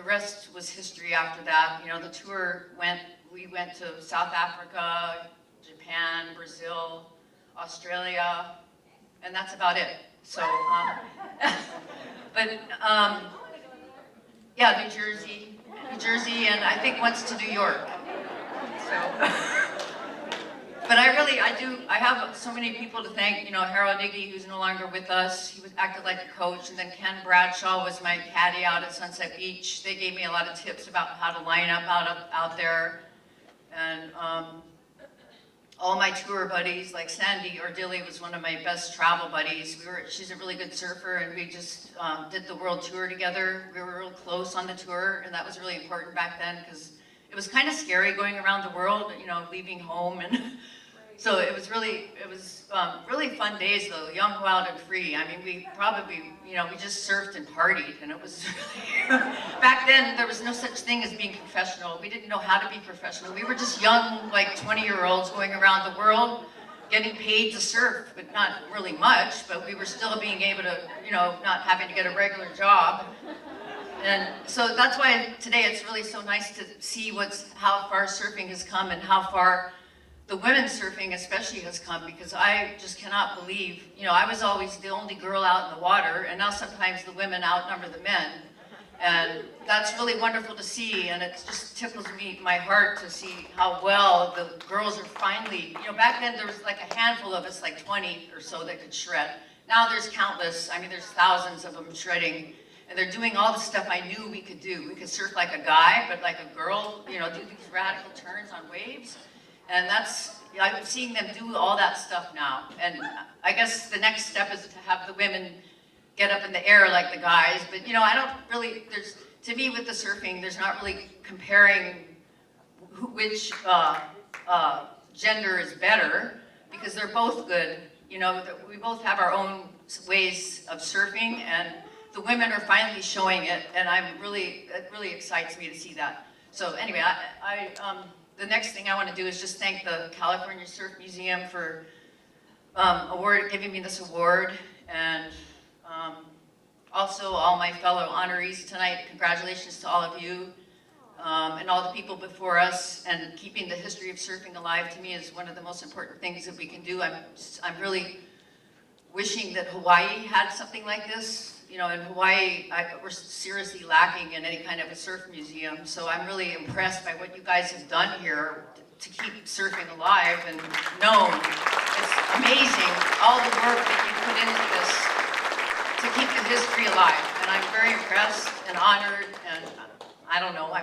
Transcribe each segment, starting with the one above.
the rest was history after that. You know, the tour we went to South Africa, Japan, Brazil, Australia, and that's about it. So, yeah, New Jersey, and I think once to New York. So, but I have so many people to thank. You know, Harold Iggy, who's no longer with us, he was acted like a coach, and then Ken Bradshaw was my caddy out at Sunset Beach. They gave me a lot of tips about how to line up out there, and all my tour buddies, like Sandy Ordilli was one of my best travel buddies. She's a really good surfer, and we just did the world tour together. We were real close on the tour, and that was really important back then because it was kind of scary going around the world, you know, leaving home, and so it was really fun days though, young, wild, and free. I mean, we probably, you know, we just surfed and partied, and it was back then there was no such thing as being professional. We didn't know how to be professional. We were just young, like 20-year-olds going around the world, getting paid to surf, but not really much. But we were still being able to, you know, not having to get a regular job. And so that's why today it's really so nice to see how far surfing has come and how far the women's surfing especially has come, because I just cannot believe, you know, I was always the only girl out in the water, and now sometimes the women outnumber the men. And that's really wonderful to see, and it just tickles my heart to see how well the girls are finally, you know, back then there was like a handful of us, like 20 or so that could shred. Now there's countless, I mean there's thousands of them shredding, and they're doing all the stuff I knew we could do. We could surf like a guy, but like a girl, you know, do these radical turns on waves. And I'm seeing them do all that stuff now. And I guess the next step is to have the women get up in the air like the guys. But you know, I don't really, to me with the surfing, there's not really comparing which gender is better, because they're both good. You know, we both have our own ways of surfing, and the women are finally showing it, and it really excites me to see that. So anyway, the next thing I want to do is just thank the California Surf Museum for giving me this award, and also all my fellow honorees tonight. Congratulations to all of you, and all the people before us, and keeping the history of surfing alive to me is one of the most important things that we can do. I'm really wishing that Hawaii had something like this. You know, in Hawaii, we're seriously lacking in any kind of a surf museum. So I'm really impressed by what you guys have done here to keep surfing alive and known. It's amazing, all the work that you put into this to keep the history alive. And I'm very impressed and honored, and I don't know,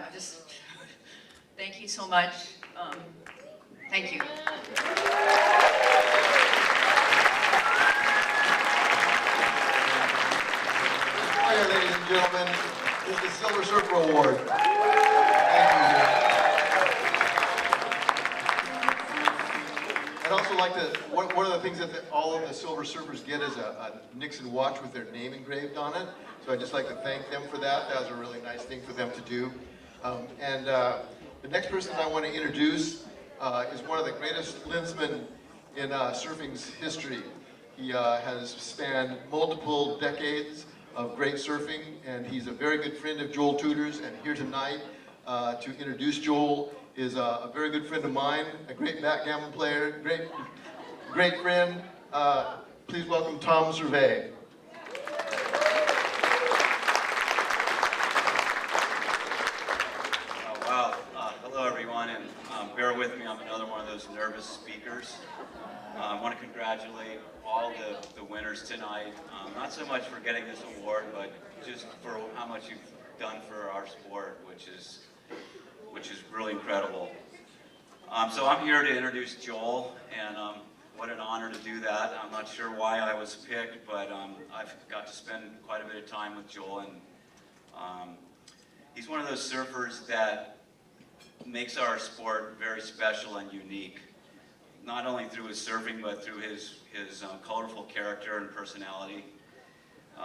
thank you so much. Thank you. Hi, ladies and gentlemen, this is the Silver Surfer Award. Thank you. I'd also like to, one of the things that all of the Silver Surfers get is a Nixon watch with their name engraved on it. So I'd just like to thank them for that. That was a really nice thing for them to do. The next person I want to introduce is one of the greatest linsmen in surfing's history. He has spanned multiple decades of great surfing, and he's a very good friend of Joel Tudor's, and here tonight to introduce Joel is a very good friend of mine, a great backgammon player, great friend. Please welcome Tom Survey. Wow. Hello everyone, and bear with me, I'm another one of those nervous speakers. I want to congratulate all the winners tonight, not so much for getting this award, but just for how much you've done for our sport, which is really incredible. So I'm here to introduce Joel, and what an honor to do that. I'm not sure why I was picked, but I've got to spend quite a bit of time with Joel, and he's one of those surfers that makes our sport very special and unique. Not only through his surfing, but through his colorful character and personality.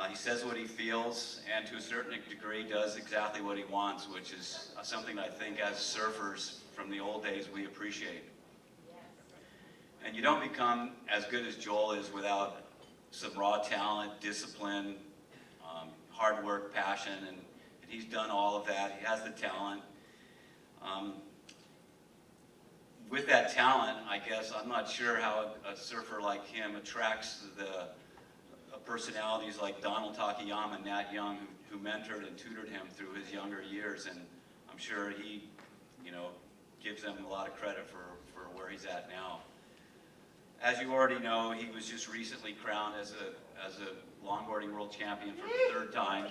He says what he feels, and to a certain degree does exactly what he wants, which is something I think as surfers from the old days we appreciate. And you don't become as good as Joel is without some raw talent, discipline, hard work, passion, and he's done all of that. He has the talent. With that talent, I guess, I'm not sure how a surfer like him attracts the personalities like Donald Takayama and Nat Young, who mentored and tutored him through his younger years, and I'm sure he, gives them a lot of credit for where he's at now. As you already know, he was just recently crowned as a longboarding world champion for the 3rd time.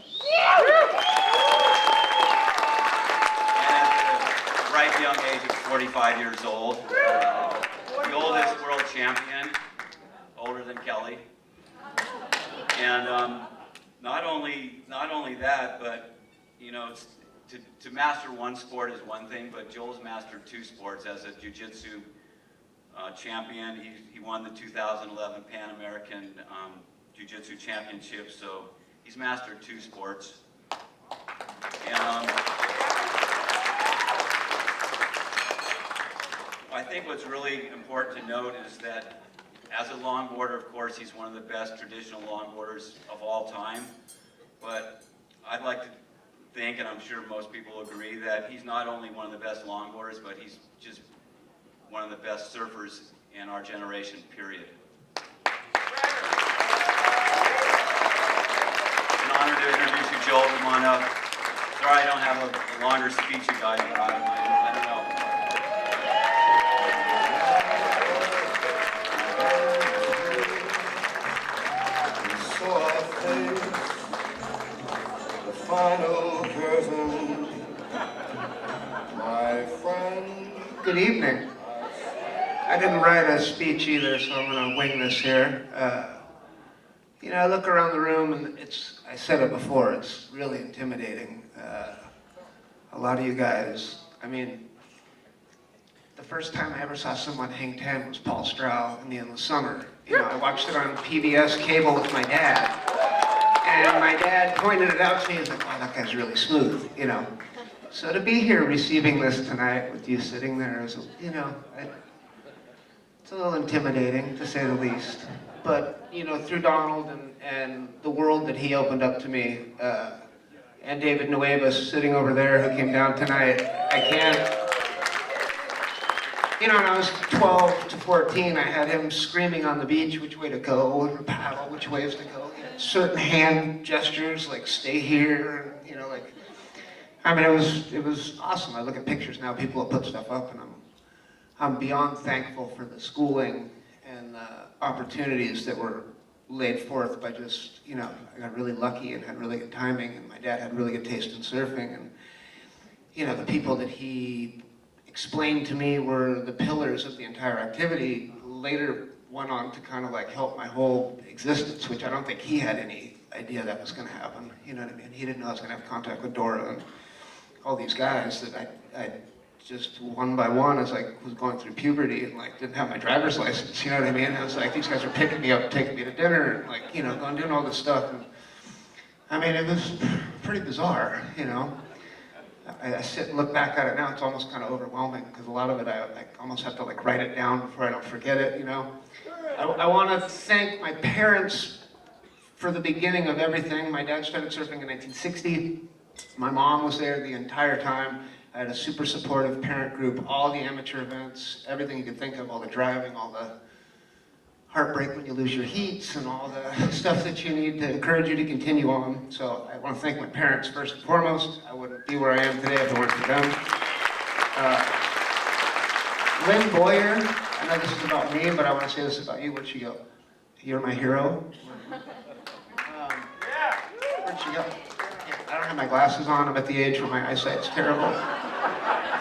Right young age of 45 years old. The oldest world champion, older than Kelly. And not only that, but to master one sport is one thing, but Joel's mastered 2 sports. As a jiu-jitsu champion, he won the 2011 Pan American Jiu-Jitsu Championship, so he's mastered 2 sports. And I think what's really important to note is that as a longboarder, of course, he's one of the best traditional longboarders of all time. But I'd like to think, and I'm sure most people agree, that he's not only one of the best longboarders, but he's just one of the best surfers in our generation, period. It's an honor to introduce you, Joel. Come on up. Sorry I don't have a longer speech, you guys, but I don't know. So I face the final curtain, my friend. Good evening. I didn't write a speech either, so I'm going to wing this here. I look around the room and I said it before, it's really intimidating. A lot of you guys, the first time I ever saw someone hang 10 was Paul Stroud in the endless summer. I watched it on PBS cable with my dad, and my dad pointed it out to me. He was like, "Oh, that guy's really smooth," So to be here receiving this tonight with you sitting there is, it's a little intimidating to say the least. But through Donald and the world that he opened up to me, and David Nuevas sitting over there who came down tonight, I can't. When I was 12 to 14, I had him screaming on the beach which way to go and paddle, which ways to go. Certain hand gestures like stay here, it was awesome. I look at pictures now, people have put stuff up, and I'm beyond thankful for the schooling and the opportunities that were laid forth by just, I got really lucky and had really good timing, and my dad had really good taste in surfing, and the people that he explained to me were the pillars of the entire activity, later went on to kind of help my whole existence, which I don't think he had any idea that was going to happen. You know what I mean? He didn't know I was going to have contact with Dora and all these guys that I just one by one, as I was going through puberty and didn't have my driver's license. You know what I mean? I was like, these guys are picking me up, taking me to dinner, and going doing all this stuff. And it was pretty bizarre. I sit and look back at it now, it's almost kind of overwhelming, because a lot of it I almost have to write it down before I don't forget it, I want to thank my parents for the beginning of everything. My dad started surfing in 1960. My mom was there the entire time. I had a super supportive parent group, all the amateur events, everything you could think of, all the driving, all the heartbreak when you lose your heats, and all the stuff that you need to encourage you to continue on. So I want to thank my parents first and foremost. I wouldn't be where I am today if it weren't for them. Lynn Boyer, I know this is about me, but I want to say this about you. Where'd she go? You're my hero. Where'd she go? I don't have my glasses on. I'm at the age where my eyesight's terrible.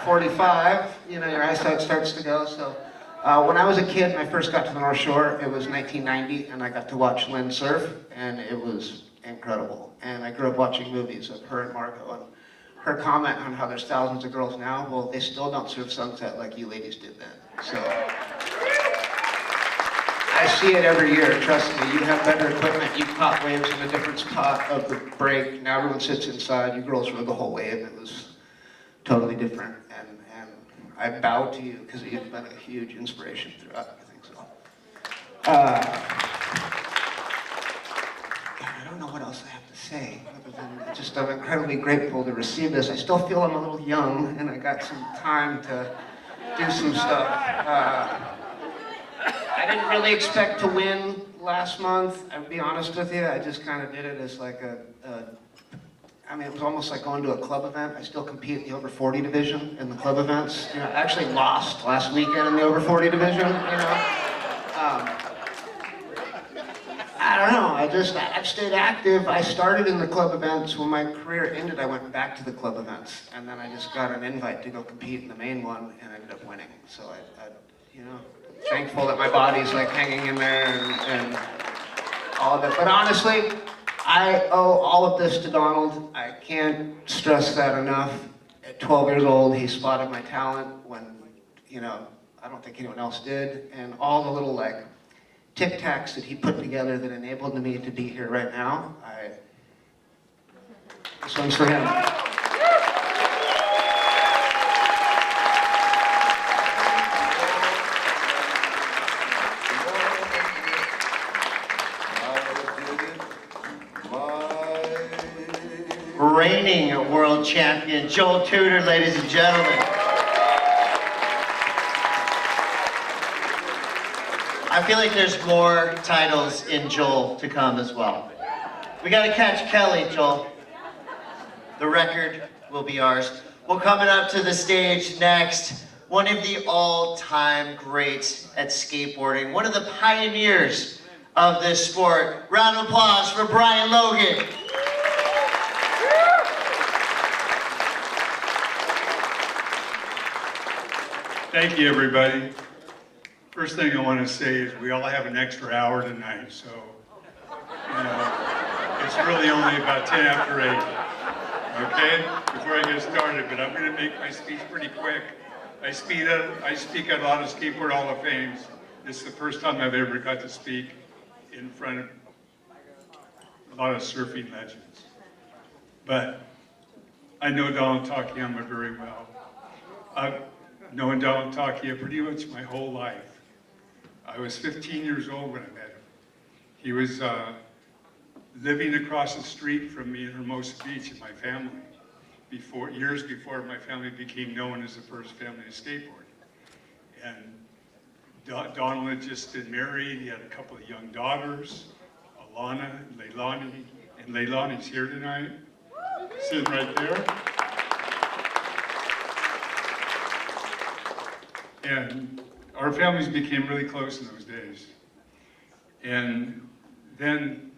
45, your eyesight starts to go, so. When I was a kid and I first got to the North Shore, it was 1990, and I got to watch Lynn surf, and it was incredible. And I grew up watching movies of her and Margot, and her comment on how there's thousands of girls now, well, they still don't surf sunset like you ladies did then. So, I see it every year, trust me. You have better equipment, you caught waves in a different spot of the break. Now everyone sits inside, you girls rode the whole wave. It was totally different. And I bow to you because you've been a huge inspiration throughout, I think so. God, I don't know what else I have to say, other than just I'm incredibly grateful to receive this. I still feel I'm a little young, and I got some time to do some stuff. I didn't really expect to win last month, I'll be honest with you. I just kind of did it as like I mean, it was almost like going to a club event. I still compete in the over 40 division in the club events. You know, I actually lost last weekend in the over 40 division, you know. I don't know, I've stayed active. I started in the club events. When my career ended, I went back to the club events. And then I just got an invite to go compete in the main one and ended up winning. So I you know, thankful that my body's like hanging in there and all of it. But honestly, I owe all of this to Donald. I can't stress that enough. At 12 years old, he spotted my talent when, you know, I don't think anyone else did. And all the little like tic tacs that he put together that enabled me to be here right now. This one's for him. Reigning world champion, Joel Tudor, ladies and gentlemen. I feel like there's more titles in Joel to come as well. We gotta catch Kelly, Joel. The record will be ours. Well, coming up to the stage next, one of the all-time greats at skateboarding, one of the pioneers of this sport. Round of applause for Brian Logan. Thank you, everybody. First thing I want to say is we all have an extra hour tonight, so, you know, it's really only about 10 after 8, okay? Before I get started, but I'm going to make my speech pretty quick. I speak at a lot of skateboard Hall of Fames. This is the first time I've ever got to speak in front of a lot of surfing legends. But I know Donald Takayama very well. I've known Donald Takayama pretty much my whole life. I was 15 years old when I met him. He was living across the street from me in Hermosa Beach in my family, years before my family became known as the first family to skateboard. And Donald had just been married. He had a couple of young daughters, Alana and Leilani. And Leilani's here tonight, sitting right there. And our families became really close in those days. And then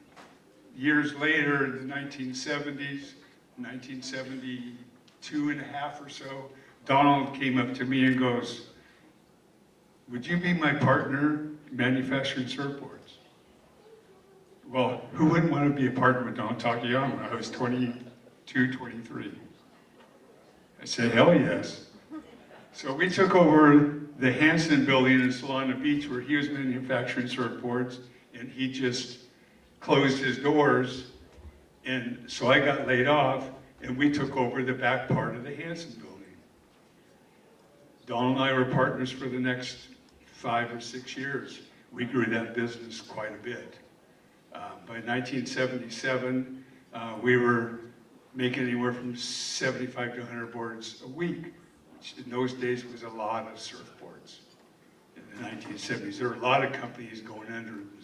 years later, in the 1970s, 1972 and a half or so, Donald came up to me and goes, "Would you be my partner manufacturing surfboards?" Well, who wouldn't want to be a partner with Donald Takayama? I was 22, 23. I said, hell yes. So we took over the Hanson building in Solana Beach where he was manufacturing surfboards, and he just closed his doors. And so I got laid off, and we took over the back part of the Hanson building. Donald and I were partners for the next 5 or 6 years. We grew that business quite a bit. By 1977, we were making anywhere from 75 to 100 boards a week, which in those days was a lot of surfboards. In the 1970s, there were a lot of companies going under